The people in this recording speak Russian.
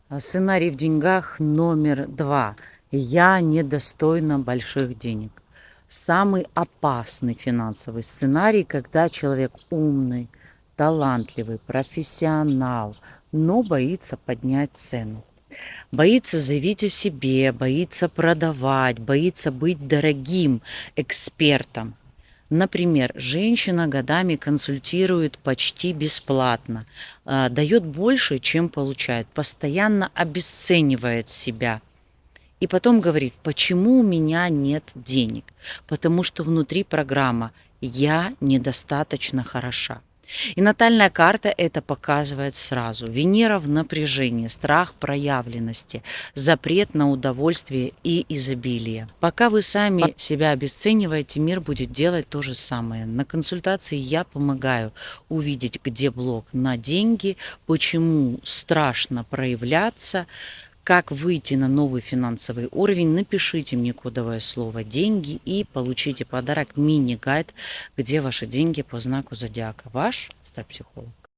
Сценарий в деньгах номер 2. Я недостойна больших денег. Самый опасный финансовый сценарий, когда человек умный, талантливый, профессионал, но боится поднять цену. Боится заявить о себе, боится продавать, боится быть дорогим экспертом. Например, женщина годами консультирует почти бесплатно, дает больше, чем получает, постоянно обесценивает себя. И потом говорит, почему у меня нет денег? Потому что внутри программа «я недостаточно хороша». И натальная карта это показывает сразу. Венера в напряжении, страх проявленности, запрет на удовольствие и изобилие. Пока вы сами себя обесцениваете, мир будет делать то же самое. На консультации я помогаю увидеть, где блок на деньги, почему страшно проявляться, как выйти на новый финансовый уровень. Напишите мне кодовое слово «деньги» и получите подарок мини-гайд «Где ваши деньги» по знаку зодиака. Ваш астропсихолог.